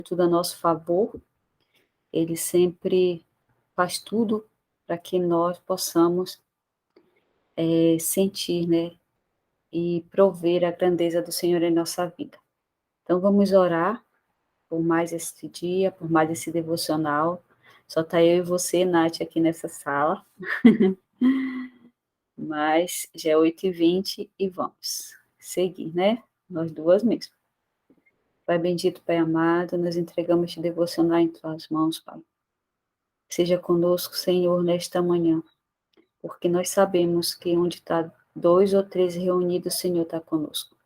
tudo a nosso favor, Ele sempre faz tudo para que nós possamos sentir, né, e prover a grandeza do Senhor em nossa vida. Então vamos orar por mais esse dia, por mais esse devocional. Só está eu e você, Nath, aqui nessa sala, mas já é 8h20 e vamos seguir, né? Nós duas mesmo. Pai bendito, Pai amado, nós entregamos este devocional em tuas mãos, Pai. Seja conosco, Senhor, nesta manhã, porque nós sabemos que onde está 2 ou 3 reunidos, o Senhor está conosco.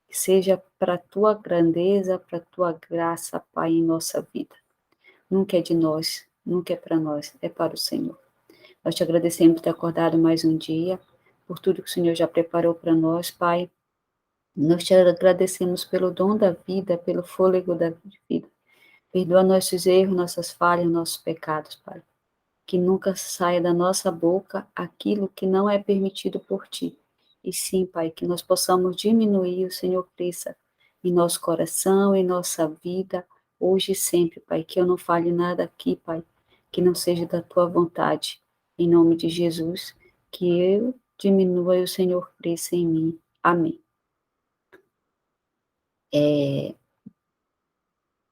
Que seja para a tua grandeza, para a tua graça, Pai, em nossa vida. Nunca é de nós, nunca é para nós, é para o Senhor. Nós te agradecemos por ter acordado mais um dia, por tudo que o Senhor já preparou para nós, Pai. Nós te agradecemos pelo dom da vida, pelo fôlego da vida. Perdoa nossos erros, nossas falhas, nossos pecados, Pai. Que nunca saia da nossa boca aquilo que não é permitido por Ti. E sim, Pai, que nós possamos diminuir, o Senhor cresça em nosso coração, em nossa vida, hoje e sempre, Pai. Que eu não fale nada aqui, Pai, que não seja da Tua vontade. Em nome de Jesus, que eu diminua e o Senhor cresça em mim. Amém.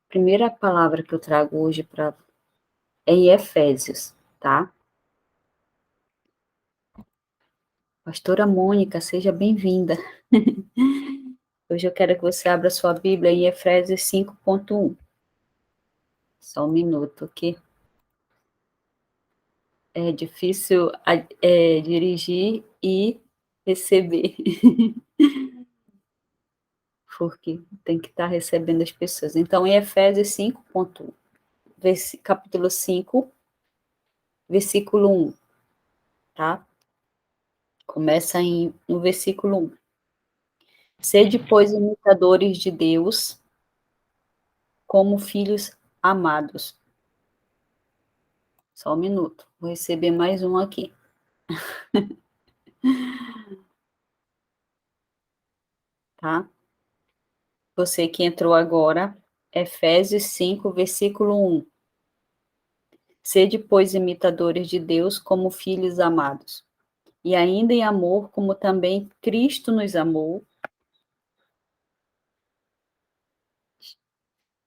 Primeira palavra que eu trago hoje é em Efésios, tá? Pastora Mônica, seja bem-vinda. Hoje eu quero que você abra sua Bíblia em Efésios 5.1. Só um minuto, que é difícil dirigir e receber, porque tem que estar recebendo as pessoas. Então, em Efésios 5.1, capítulo 5, versículo 1, tá? Começa no versículo 1. Sede, pois, imitadores de Deus, como filhos amados. Só um minuto, vou receber mais um aqui. Tá? Você que entrou agora, Efésios 5, versículo 1. Sede, pois, imitadores de Deus como filhos amados, e ainda em amor, como também Cristo nos amou.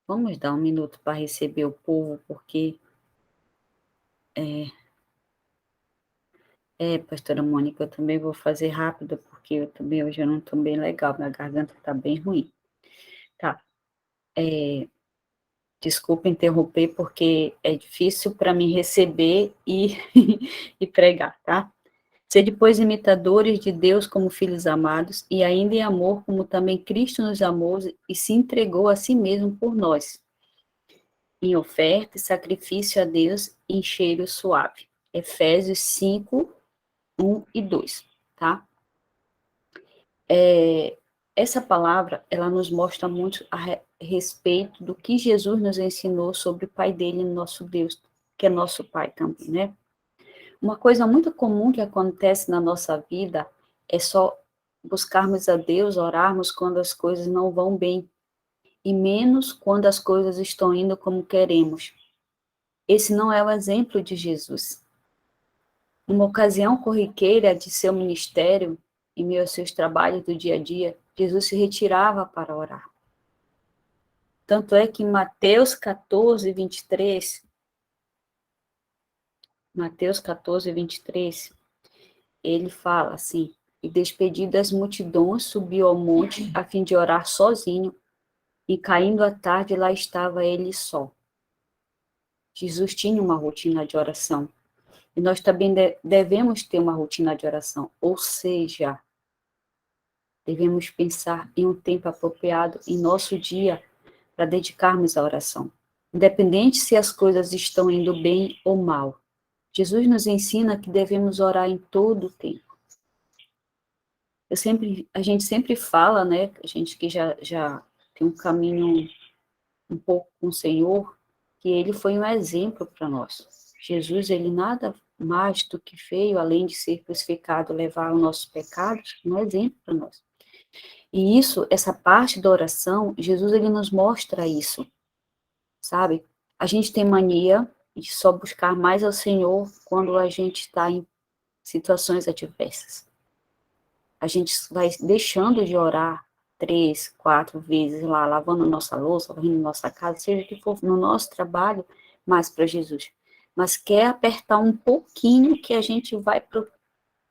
Vamos dar um minuto para receber o povo, porque pastora Mônica, eu também vou fazer rápido, porque eu também hoje eu não estou bem legal, minha garganta está bem ruim. Tá. Desculpa interromper, porque é difícil para mim receber e, e pregar, tá? Sede, pois, imitadores de Deus como filhos amados, e ainda em amor, como também Cristo nos amou e se entregou a si mesmo por nós, em oferta e sacrifício a Deus em cheiro suave. Efésios 5, 1 e 2, tá? Essa palavra, ela nos mostra muito a respeito do que Jesus nos ensinou sobre o Pai dele, nosso Deus, que é nosso Pai também, né? Uma coisa muito comum que acontece na nossa vida é só buscarmos a Deus, orarmos quando as coisas não vão bem, e menos quando as coisas estão indo como queremos. Esse não é o exemplo de Jesus. Numa ocasião corriqueira de seu ministério, em meio aos seus trabalhos do dia a dia, Jesus se retirava para orar. Tanto é que em Mateus 14, 23, ele fala assim: e despedidas as multidões, subiu ao monte a fim de orar sozinho, e caindo a tarde, lá estava ele só. Jesus tinha uma rotina de oração, e nós também devemos ter uma rotina de oração, ou seja, devemos pensar em um tempo apropriado em nosso dia para dedicarmos à oração, independente se as coisas estão indo bem ou mal. Jesus nos ensina que devemos orar em todo o tempo. A gente sempre fala, né, a gente que já tem um caminho um pouco com o Senhor, que ele foi um exemplo para nós. Jesus, ele nada mais do que veio, além de ser crucificado, levar os nossos pecados, um exemplo para nós. E isso, essa parte da oração, Jesus, ele nos mostra isso. sabe? A gente tem mania de só buscar mais ao Senhor quando a gente está em situações adversas. A gente vai deixando de orar 3, 4 vezes lá, lavando nossa louça, varrendo nossa casa, seja que for no nosso trabalho, mais para Jesus. Mas quer apertar um pouquinho que a gente vai para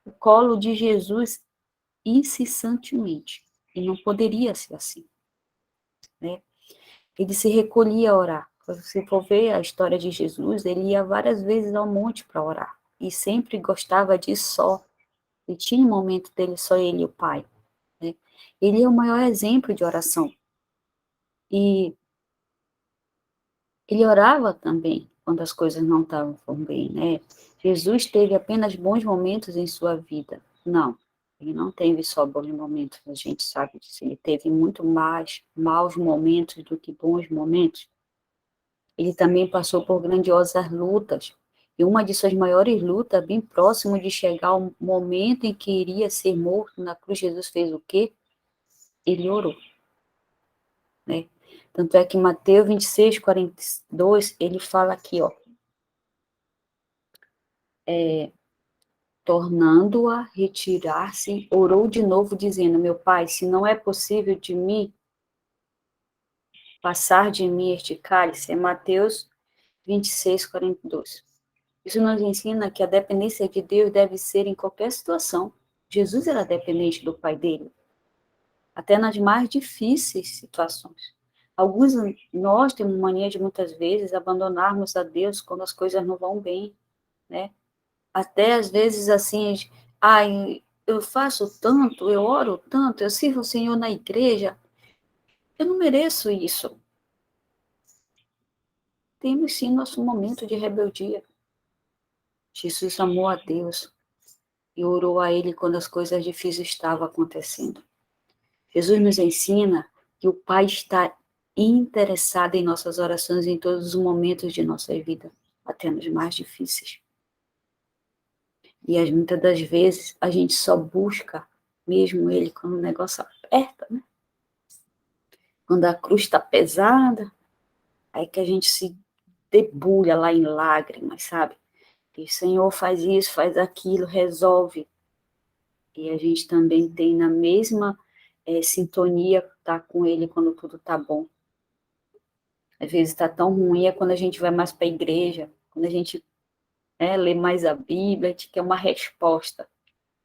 o colo de Jesus incessantemente. E não poderia ser assim, né? Ele se recolhia a orar. Se você for ver a história de Jesus, ele ia várias vezes ao monte para orar. E sempre gostava de só. E tinha um momento dele, só ele e o Pai. Né? Ele é o maior exemplo de oração. E ele orava também quando as coisas não estavam bem, né? Jesus teve apenas bons momentos em sua vida. Não, ele não teve só bons momentos, a gente sabe disso. Ele teve muito mais maus momentos do que bons momentos. Ele também passou por grandiosas lutas. E uma de suas maiores lutas, bem próximo de chegar ao momento em que iria ser morto na cruz, Jesus fez o quê? Ele orou, né? Tanto é que Mateus 26, 42, ele fala aqui, ó, tornando-a retirar-se, orou de novo, dizendo, meu pai, se não é possível de mim, passar de mim este cálice, é Mateus 26, 42. Isso nos ensina que a dependência de Deus deve ser em qualquer situação. Jesus era dependente do Pai dele, até nas mais difíceis situações. Alguns nós temos mania de muitas vezes abandonarmos a Deus quando as coisas não vão bem, né? Até às vezes assim, ai, eu faço tanto, eu oro tanto, eu sirvo o Senhor na igreja, eu não mereço isso. Temos sim nosso momento de rebeldia. Jesus amou a Deus e orou a Ele quando as coisas difíceis estavam acontecendo. Jesus nos ensina que o Pai está interessado em nossas orações em todos os momentos de nossa vida, até nos mais difíceis. E muitas das vezes a gente só busca mesmo Ele quando o negócio aperta, né? Quando a cruz está pesada, aí que a gente se debulha lá em lágrimas, sabe? E o Senhor faz isso, faz aquilo, resolve. E a gente também tem na mesma sintonia tá com Ele quando tudo tá bom. Às vezes está tão ruim é quando a gente vai mais para a igreja, quando a gente lê mais a Bíblia, a gente quer uma resposta.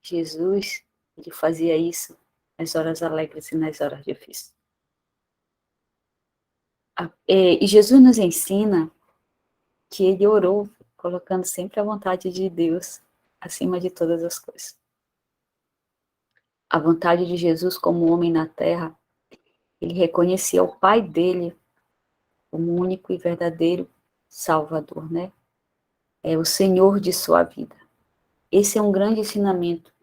Jesus, ele fazia isso nas horas alegres e nas horas difíceis. E Jesus nos ensina que ele orou, colocando sempre a vontade de Deus acima de todas as coisas. A vontade de Jesus como homem na terra, ele reconhecia o Pai dele como único e verdadeiro Salvador, né? É o Senhor de sua vida. Esse é um grande ensinamento.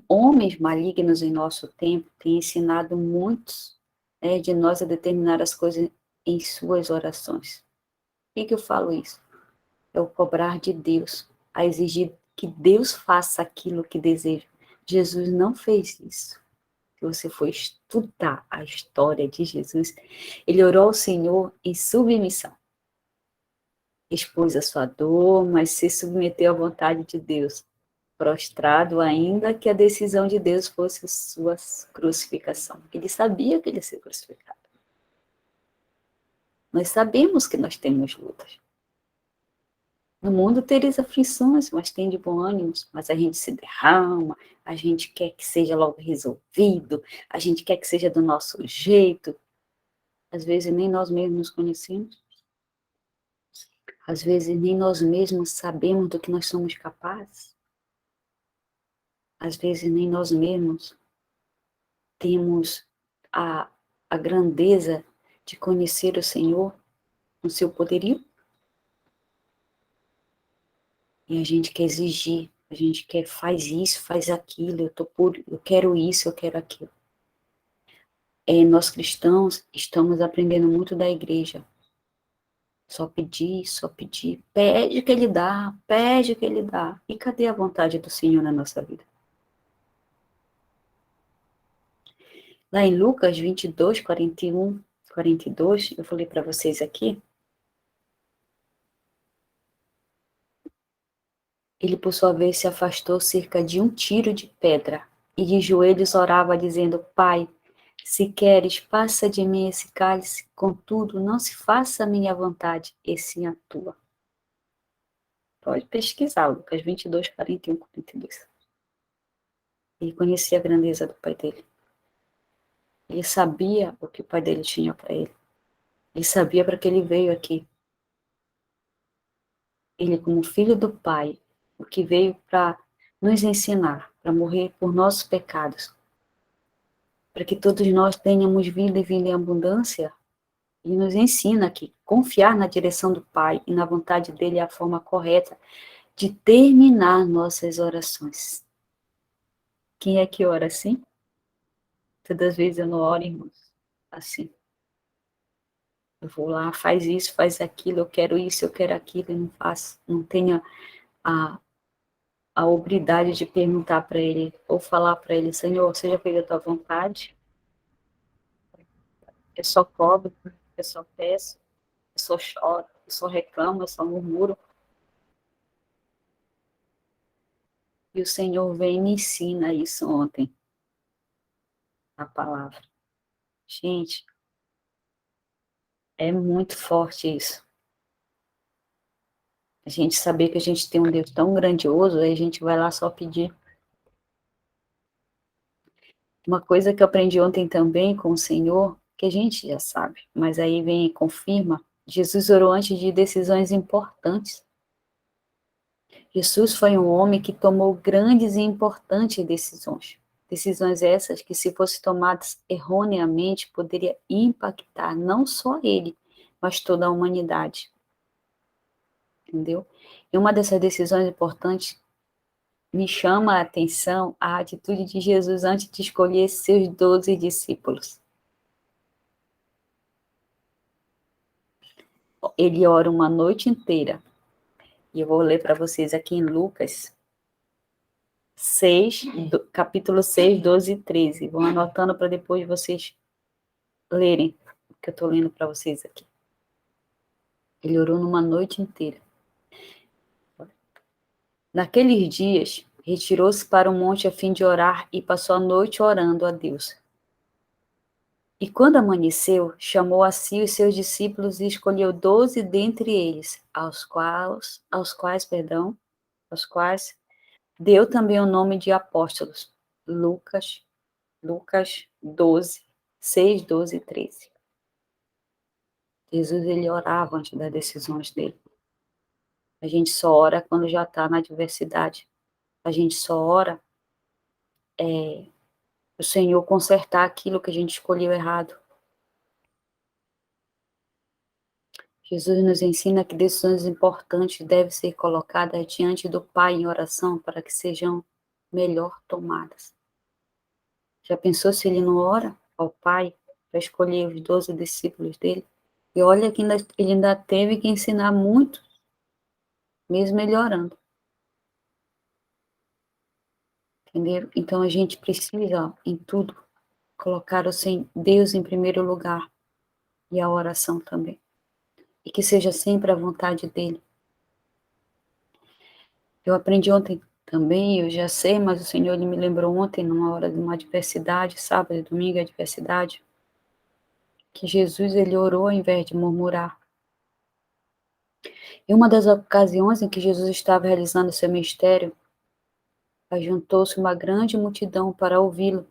Homens malignos em nosso tempo têm ensinado muitos de nós a determinar as coisas em suas orações. Por que eu falo isso? É o cobrar de Deus, a exigir que Deus faça aquilo que deseja. Jesus não fez isso. Se você for estudar a história de Jesus, ele orou ao Senhor em submissão. Expôs a sua dor, mas se submeteu à vontade de Deus. Prostrado ainda que a decisão de Deus fosse sua crucificação. Ele sabia que ele ia ser crucificado. Nós sabemos que nós temos lutas. No mundo tereis aflições, mas tem de bom ânimo, mas a gente se derrama, a gente quer que seja logo resolvido, a gente quer que seja do nosso jeito. Às vezes nem nós mesmos nos conhecemos. Às vezes nem nós mesmos sabemos do que nós somos capazes. Às vezes nem nós mesmos temos a grandeza de conhecer o Senhor no seu poderio. E a gente quer exigir, a gente quer faz isso, faz aquilo, eu quero isso, eu quero aquilo. Nós cristãos estamos aprendendo muito da igreja. Só pedir, só pedir. Pede que ele dá, pede que ele dá. E cadê a vontade do Senhor na nossa vida? Lá em Lucas 22, 41, 42, eu falei para vocês aqui, Ele, por sua vez, se afastou cerca de 1 tiro de pedra e de joelhos orava, dizendo: Pai, se queres, passa de mim esse cálice, contudo, não se faça a minha vontade, e sim a tua. Pode pesquisar, Lucas 22, 41, 42. Ele conhecia a grandeza do pai dele. Ele sabia o que o pai dele tinha para ele. Ele sabia para que ele veio aqui. Ele, como filho do pai, o que veio para nos ensinar, para morrer por nossos pecados, para que todos nós tenhamos vida e vida em abundância, e nos ensina que confiar na direção do Pai e na vontade dele é a forma correta de terminar nossas orações. Quem é que ora assim? Todas as vezes eu não oro, irmãos, assim. Eu vou lá, faz isso, faz aquilo, eu quero isso, eu quero aquilo, e não faço. Não tenho a, a obridade de perguntar para ele, ou falar para ele: Senhor, seja feita a tua vontade. Eu só cobro, eu só peço, eu só choro, eu só reclamo, eu só murmuro. E o Senhor vem e me ensina isso ontem, a palavra. Gente, é muito forte isso. A gente saber que a gente tem um Deus tão grandioso, aí a gente vai lá só pedir. Uma coisa que eu aprendi ontem também com o Senhor, que a gente já sabe, mas aí vem e confirma, Jesus orou antes de decisões importantes. Jesus foi um homem que tomou grandes e importantes decisões. Decisões essas que, se fossem tomadas erroneamente, poderia impactar não só ele, mas toda a humanidade. Entendeu? E uma dessas decisões importantes me chama a atenção a atitude de Jesus antes de escolher seus 12 discípulos. Ele ora uma noite inteira. E eu vou ler para vocês aqui em Lucas 6, capítulo 6, 12 e 13. Vão anotando para depois vocês lerem o que eu estou lendo para vocês aqui. Ele orou numa noite inteira. Naqueles dias, retirou-se para o monte a fim de orar e passou a noite orando a Deus. E quando amanheceu, chamou a si os seus discípulos e escolheu 12 dentre eles, aos quais deu também o nome de apóstolos. Lucas 12, 6, 12 e 13. Jesus, ele orava antes das decisões dele. A gente só ora quando já está na adversidade. A gente só ora o Senhor consertar aquilo que a gente escolheu errado. Jesus nos ensina que decisões importantes devem ser colocadas diante do Pai em oração para que sejam melhor tomadas. Já pensou se ele não ora ao Pai para escolher os 12 discípulos dele? E olha que ele ainda teve que ensinar muito, mesmo melhorando. Entendeu? Então a gente precisa, em tudo, colocar o Deus em primeiro lugar e a oração também. E que seja sempre a vontade dele. Eu aprendi ontem também, eu já sei, mas o Senhor ele me lembrou ontem, numa hora de uma adversidade, sábado e domingo, adversidade, que Jesus ele orou ao invés de murmurar. Em uma das ocasiões em que Jesus estava realizando seu ministério, ajuntou-se uma grande multidão para ouvi-lo.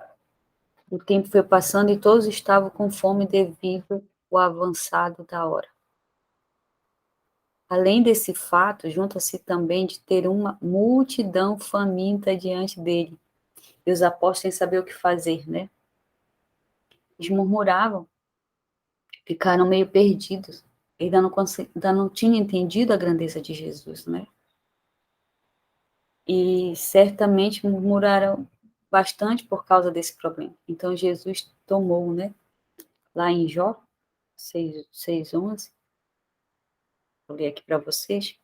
O tempo foi passando e todos estavam com fome devido ao avançado da hora. Além desse fato, junta-se também de ter uma multidão faminta diante dele. E os apóstolos sem saber o que fazer, né? Eles murmuravam, ficaram meio perdidos. Ainda não tinham entendido a grandeza de Jesus, né? E certamente murmuraram bastante por causa desse problema. Então Jesus tomou, né? Lá em Jó 6:11, vou ler aqui para vocês.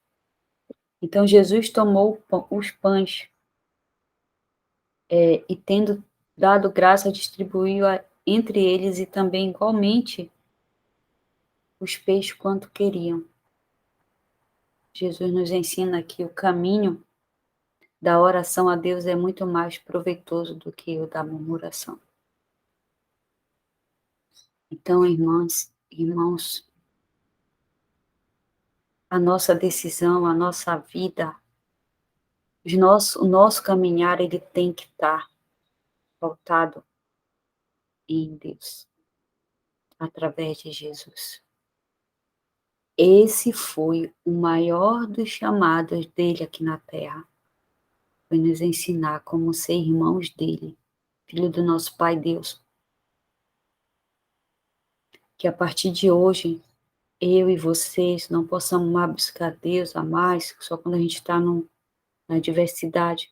Então Jesus tomou os pães e tendo dado graça, distribuiu entre eles e também igualmente os peixes quanto queriam. Jesus nos ensina aqui o caminho da oração a Deus é muito mais proveitoso do que o da murmuração. Então, irmãos, a nossa decisão, a nossa vida, o nosso caminhar, ele tem que estar pautado em Deus, através de Jesus. Esse foi o maior dos chamados dele aqui na Terra. Foi nos ensinar como ser irmãos dele, filho do nosso Pai Deus. Que a partir de hoje, eu e vocês não possamos mais buscar Deus a mais, só quando a gente está na diversidade,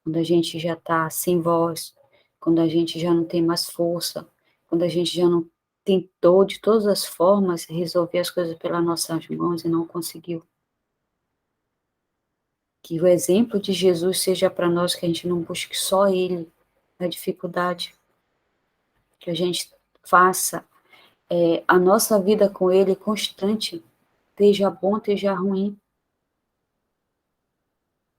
quando a gente já está sem voz, quando a gente já não tem mais força, quando a gente já não tentou de todas as formas resolver as coisas pelas nossas mãos e não conseguiu. Que o exemplo de Jesus seja para nós, que a gente não busque só Ele na dificuldade, que a gente faça a nossa vida com Ele constante, esteja bom, esteja ruim.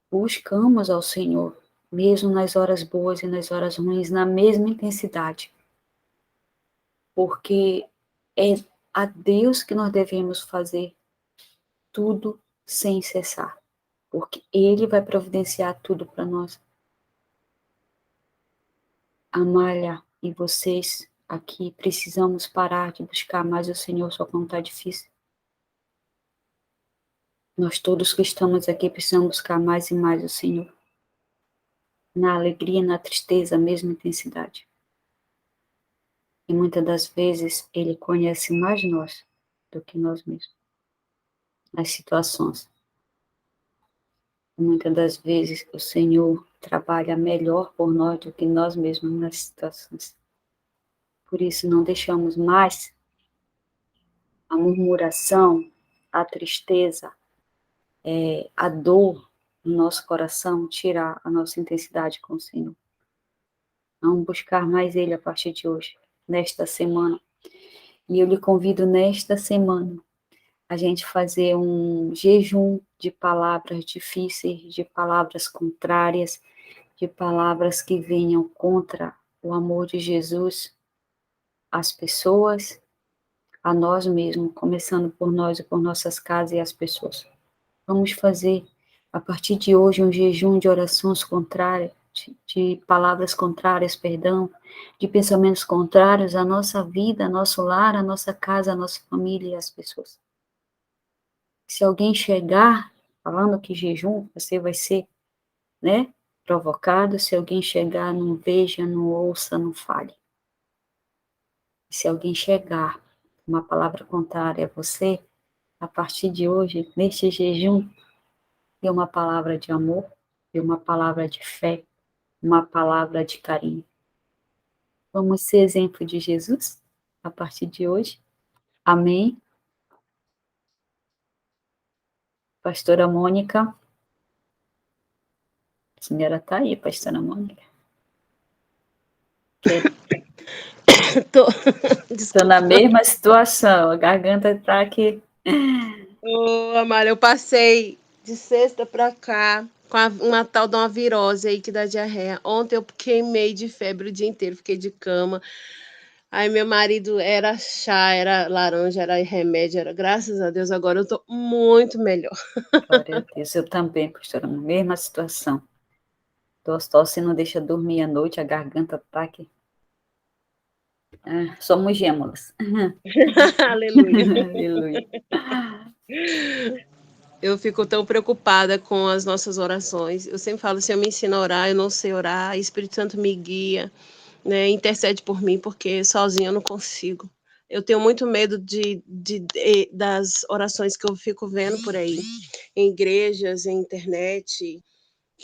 Buscamos ao Senhor, mesmo nas horas boas e nas horas ruins, na mesma intensidade. Porque é a Deus que nós devemos fazer tudo sem cessar. Porque Ele vai providenciar tudo para nós. Amália e vocês aqui precisamos parar de buscar mais o Senhor só quando está difícil. Nós todos que estamos aqui precisamos buscar mais e mais o Senhor. Na alegria e na tristeza, a mesma intensidade. E muitas das vezes Ele conhece mais nós do que nós mesmos. Nas situações. Muitas das vezes o Senhor trabalha melhor por nós do que nós mesmos nas situações. Por isso não deixamos mais a murmuração, a tristeza, a dor no nosso coração tirar a nossa intensidade com o Senhor. Vamos buscar mais Ele a partir de hoje, nesta semana. E eu lhe convido nesta semana a gente fazer um jejum de palavras difíceis, de palavras contrárias, de palavras que venham contra o amor de Jesus às pessoas, a nós mesmos, começando por nós e por nossas casas e as pessoas. Vamos fazer, a partir de hoje, um jejum de orações contrárias, de palavras contrárias, perdão, de pensamentos contrários à nossa vida, ao nosso lar, à nossa casa, à nossa família e às pessoas. Se alguém chegar falando que jejum, você vai ser, provocado. Se alguém chegar, não veja, não ouça, não fale. Se alguém chegar uma palavra contrária a você, a partir de hoje, neste jejum, dê uma palavra de amor, dê uma palavra de fé, uma palavra de carinho. Vamos ser exemplo de Jesus a partir de hoje. Amém. Pastora Mônica. A senhora está aí, pastora Mônica. Estou na mesma situação, a garganta está aqui. Amália, eu passei de sexta para cá com uma tal de uma virose aí que dá diarreia. Ontem eu queimei de febre o dia inteiro, fiquei de cama. Aí meu marido era chá, era laranja, era remédio, graças a Deus, agora eu tô muito melhor. Glória a Deus, eu também, pastora, na mesma situação. Tosse não deixa dormir à noite, a garganta tá aqui. Somos gêmeas. Aleluia. Aleluia. Eu fico tão preocupada com as nossas orações. Eu sempre falo, se eu me ensino a orar, eu não sei orar, o Espírito Santo me guia, né, intercede por mim, porque sozinha eu não consigo. Eu tenho muito medo das orações que eu fico vendo por aí, em igrejas, em internet.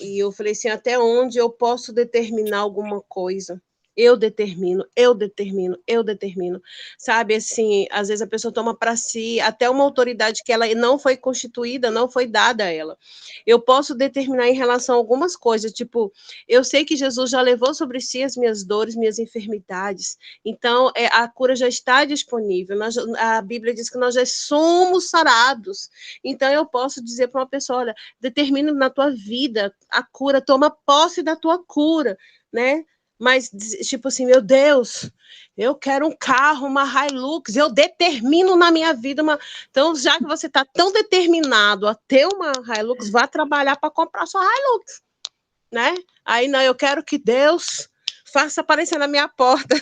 E eu falei assim, até onde eu posso determinar alguma coisa? Eu determino, eu determino, eu determino. Sabe, assim, às vezes a pessoa toma para si até uma autoridade que ela não foi constituída, não foi dada a ela. Eu posso determinar em relação a algumas coisas, tipo, eu sei que Jesus já levou sobre si as minhas dores, minhas enfermidades, então a cura já está disponível. A Bíblia diz que nós já somos sarados. Então eu posso dizer para uma pessoa, olha, determina na tua vida a cura, toma posse da tua cura, né? Mas, tipo assim, meu Deus, eu quero um carro, uma Hilux, eu determino na minha vida uma. Então, já que você está tão determinado a ter uma Hilux, vá trabalhar para comprar sua Hilux, né? Aí, não, eu quero que Deus faça aparecer na minha porta,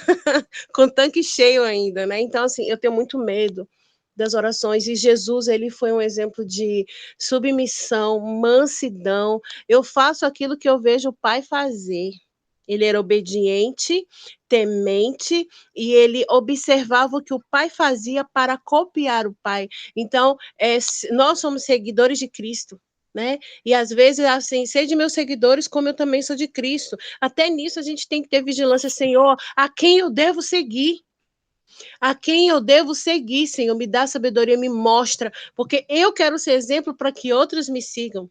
com tanque cheio ainda, né? Então, assim, eu tenho muito medo das orações, e Jesus, ele foi um exemplo de submissão, mansidão. Eu faço aquilo que eu vejo o Pai fazer. Ele era obediente, temente, e ele observava o que o pai fazia para copiar o pai. Então, nós somos seguidores de Cristo, né? E às vezes, assim, sede meus seguidores, como eu também sou de Cristo. Até nisso a gente tem que ter vigilância, Senhor, a quem eu devo seguir? A quem eu devo seguir, Senhor? Me dá sabedoria, me mostra, porque eu quero ser exemplo para que outros me sigam.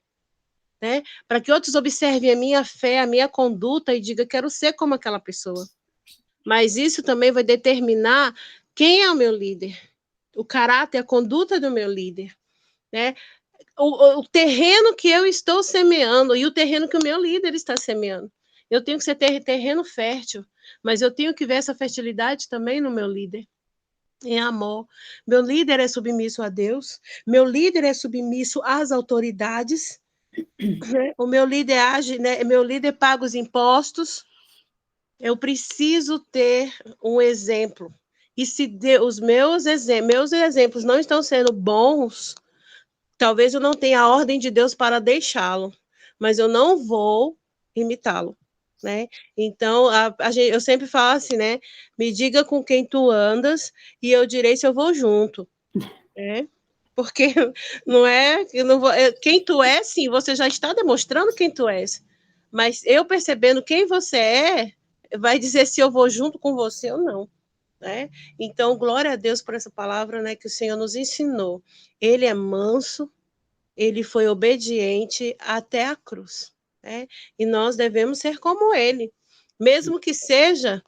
Né? Para que outros observem a minha fé, a minha conduta e digam, quero ser como aquela pessoa. Mas isso também vai determinar quem é o meu líder, o caráter, a conduta do meu líder, né? O terreno que eu estou semeando e o terreno que o meu líder está semeando. Eu tenho que ser terreno fértil, mas eu tenho que ver essa fertilidade também no meu líder. Em amor. Meu líder é submisso a Deus, meu líder é submisso às autoridades, o meu líder age, né? Meu líder paga os impostos. Eu preciso ter um exemplo. E se os meus exemplos não estão sendo bons, talvez eu não tenha a ordem de Deus para deixá-lo, mas eu não vou imitá-lo, né? Então, eu sempre falo assim, né? Me diga com quem tu andas e eu direi se eu vou junto, né? Porque não é, eu não vou, quem tu é, sim, você já está demonstrando quem tu és. Mas eu percebendo quem você vai dizer se eu vou junto com você ou não, né? Então, glória a Deus por essa palavra, né, que o Senhor nos ensinou. Ele é manso, ele foi obediente até a cruz, né? E nós devemos ser como ele, mesmo que seja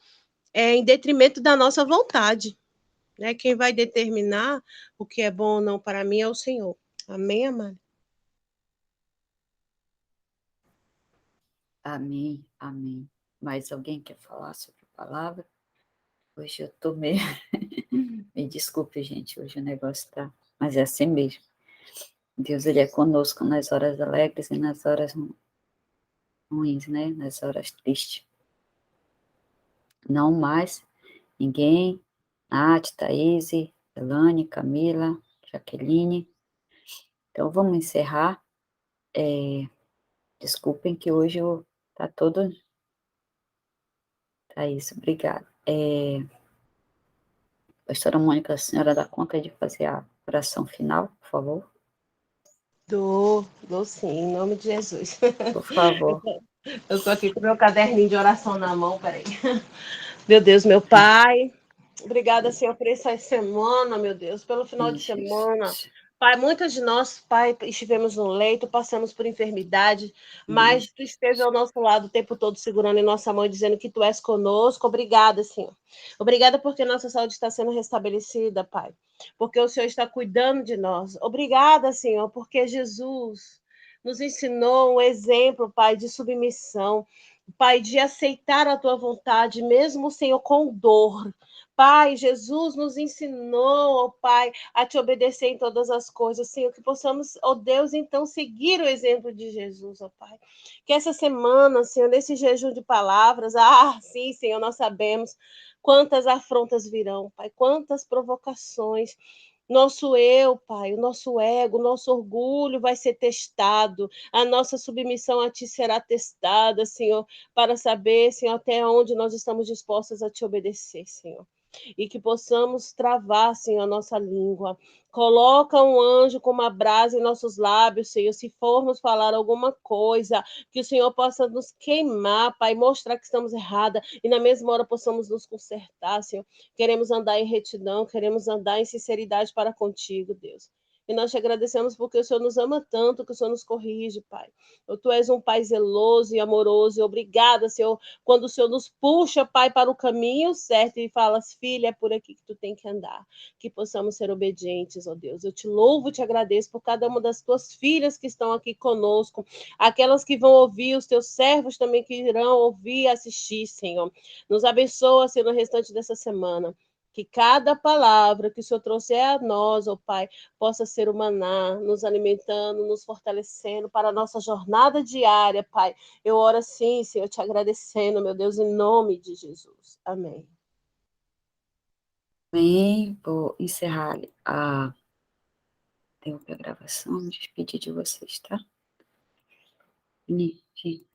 em detrimento da nossa vontade, né? Quem vai determinar o que é bom ou não para mim é o Senhor. Amém, amada? Amém, amém. Mais alguém quer falar sobre a palavra? Hoje eu tô meio... Me desculpe, gente, hoje o negócio tá... Mas é assim mesmo. Deus, ele é conosco nas horas alegres e nas horas ruins, né? Nas horas tristes. Não mais ninguém. Nath, Thaís, Elane, Camila, Jaqueline. Então, vamos encerrar. Desculpem que hoje tá todo... Tá isso, obrigada. Pastora Mônica, a senhora dá conta de fazer a oração final, por favor? Dou sim, em nome de Jesus. Por favor. Eu estou aqui com o meu caderninho de oração na mão, peraí. Meu Deus, meu Pai, obrigada, Senhor, por essa semana, meu Deus, pelo final de semana. Jesus. Pai, muitas de nós, Pai, estivemos no leito, passamos por enfermidade, mas Tu esteve ao nosso lado o tempo todo, segurando em nossa mão e dizendo que Tu és conosco. Obrigada, Senhor. Obrigada porque nossa saúde está sendo restabelecida, Pai, porque o Senhor está cuidando de nós. Obrigada, Senhor, porque Jesus nos ensinou um exemplo, Pai, de submissão, Pai, de aceitar a Tua vontade, mesmo, Senhor, com dor. Pai, Jesus nos ensinou, ó Pai, a te obedecer em todas as coisas, Senhor, que possamos, ó Deus, então seguir o exemplo de Jesus, ó Pai. Que essa semana, Senhor, nesse jejum de palavras, sim, Senhor, nós sabemos quantas afrontas virão, Pai, quantas provocações. Nosso eu, Pai, o nosso ego, o nosso orgulho vai ser testado, a nossa submissão a Ti será testada, Senhor, para saber, Senhor, até onde nós estamos dispostos a Te obedecer, Senhor. e que possamos travar, Senhor, a nossa língua. Coloca um anjo com uma brasa em nossos lábios, Senhor, se formos falar alguma coisa, que o Senhor possa nos queimar, Pai, mostrar que estamos erradas, e na mesma hora possamos nos consertar, Senhor. Queremos andar em retidão, queremos andar em sinceridade para contigo, Deus. E nós te agradecemos porque o Senhor nos ama tanto, que o Senhor nos corrige, Pai. Tu és um Pai zeloso e amoroso, e obrigada, Senhor, quando o Senhor nos puxa, Pai, para o caminho certo e fala, filha, é por aqui que tu tem que andar. Que possamos ser obedientes, ó Deus. Eu te louvo, te agradeço por cada uma das tuas filhas que estão aqui conosco, aquelas que vão ouvir, os teus servos também que irão ouvir e assistir, Senhor. Nos abençoa, Senhor, no restante dessa semana. Que cada palavra que o Senhor trouxer a nós, ó Pai, possa ser o maná, nos alimentando, nos fortalecendo para a nossa jornada diária, Pai. Eu oro assim, Senhor, te agradecendo, meu Deus, em nome de Jesus. Amém. Bem, vou encerrar interromper a gravação, me despedir de vocês, tá? Gente.